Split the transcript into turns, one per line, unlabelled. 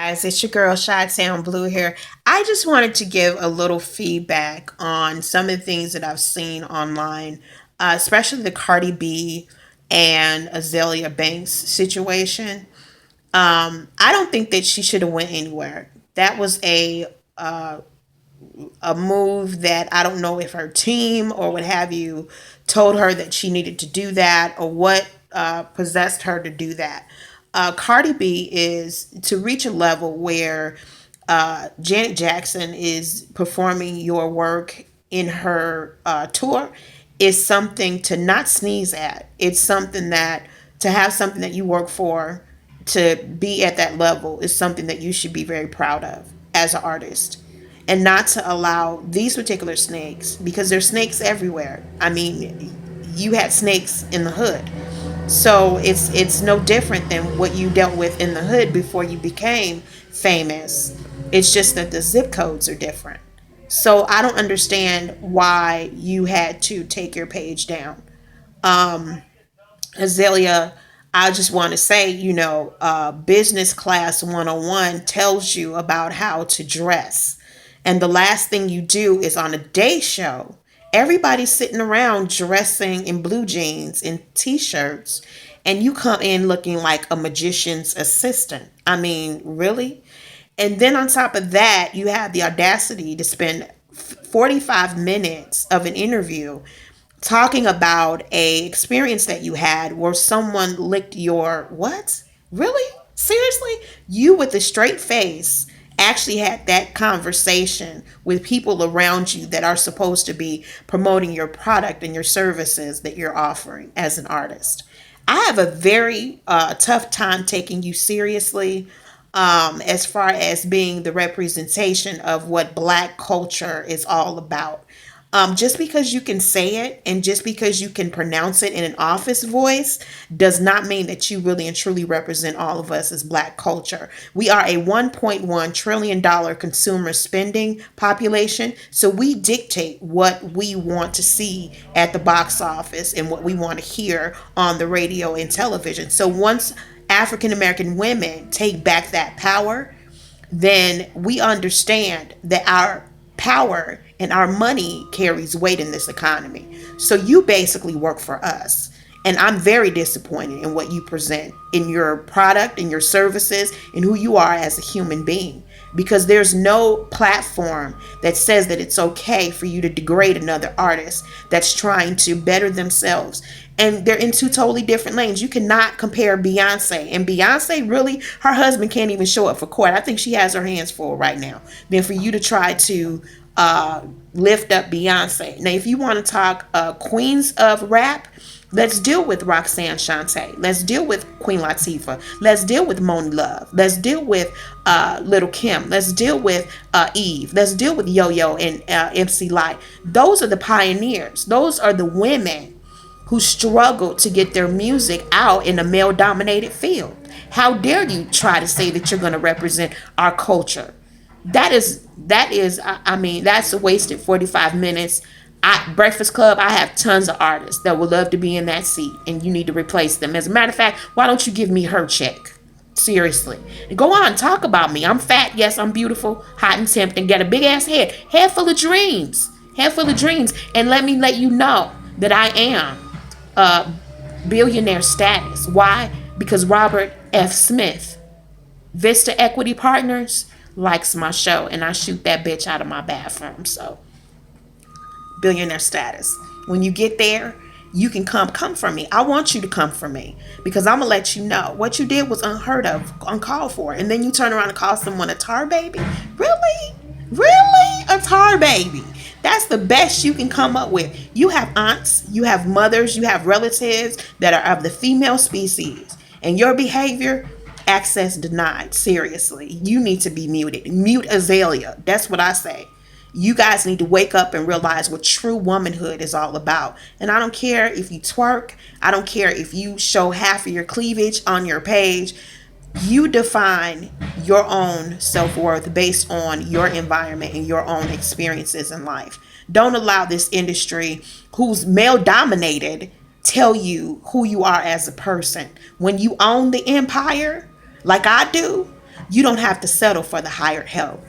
Guys, it's your girl Shy Town Blue here. I just wanted to give a little feedback on some of the things that I've seen online, especially the Cardi B and Azealia Banks situation. I don't think that she should have went anywhere. That was a move that I don't know if her team or what have you told her that she needed to do that or what possessed her to do that. Cardi B is to reach a level where Janet Jackson is performing your work in her tour is something to not sneeze at. It's something that to have something that you work for to be at that level is something that you should be very proud of as an artist and not to allow these particular snakes because there's snakes everywhere. I mean, you had snakes in the hood. So it's no different than what you dealt with in the hood before you became famous. It's just that the zip codes are different. So I don't understand why you had to take your page down. Azalea, I just want to say, business class 101 tells you about how to dress. And the last thing you do is on a day show. Everybody's sitting around dressing in blue jeans and t shirts, and you come in looking like a magician's assistant. I mean, really? And then on top of that, you have the audacity to spend 45 minutes of an interview talking about a experience that you had where someone licked your what? Really? Seriously? You with a straight face actually had that conversation with people around you that are supposed to be promoting your product and your services that you're offering as an artist. I have a very tough time taking you seriously as far as being the representation of what Black culture is all about. Just because you can say it and just because you can pronounce it in an office voice does not mean that you really and truly represent all of us as Black culture. We are a $1.1 trillion consumer spending population, so we dictate what we want to see at the box office and what we want to hear on the radio and television. So once African American women take back that power, then we understand that our power and our money carries weight in this economy. So you basically work for us. And I'm very disappointed in what you present in your product and your services and who you are as a human being. Because there's no platform that says that it's okay for you to degrade another artist that's trying to better themselves. And they're in two totally different lanes. You cannot compare Beyonce. And Beyonce, really, her husband can't even show up for court. I think she has her hands full right now. Then for you to try to lift up Beyonce. Now, if you want to talk queens of rap, let's deal with Roxanne Shante. Let's deal with Queen Latifah. Let's deal with Moni Love. Let's deal with Little Kim. Let's deal with Eve. Let's deal with Yo Yo and MC Light. Those are the pioneers. Those are the women who struggled to get their music out in a male dominated field. How dare you try to say that you're going to represent our culture? I mean, that's a wasted 45 minutes. Breakfast Club, I have tons of artists that would love to be in that seat, and you need to replace them. As a matter of fact, why don't you give me her check? Seriously. Go on, talk about me. I'm fat, yes, I'm beautiful, hot and tempting, got a big ass head full of dreams. Head full of dreams. And let you know that I am billionaire status. Why? Because Robert F. Smith, Vista Equity Partners, likes my show, and I shoot that bitch out of my bathroom. So billionaire status. When you get there, you can come for me. I want you to come for me because I'm gonna let you know what you did was unheard of, uncalled for, and then you turn around and call someone a tar baby. Really, a tar baby? That's the best you can come up with. You have aunts, you have mothers, you have relatives that are of the female species, and your behavior, access denied. Seriously, you need to be muted. Mute Azealia. That's what I say. You guys need to wake up and realize what true womanhood is all about. And I don't care if you twerk. I don't care if you show half of your cleavage on your page. You define your own self-worth based on your environment and your own experiences in life. Don't allow this industry, who's male dominated, tell you who you are as a person. When you own the empire, like I do, you don't have to settle for the hired help.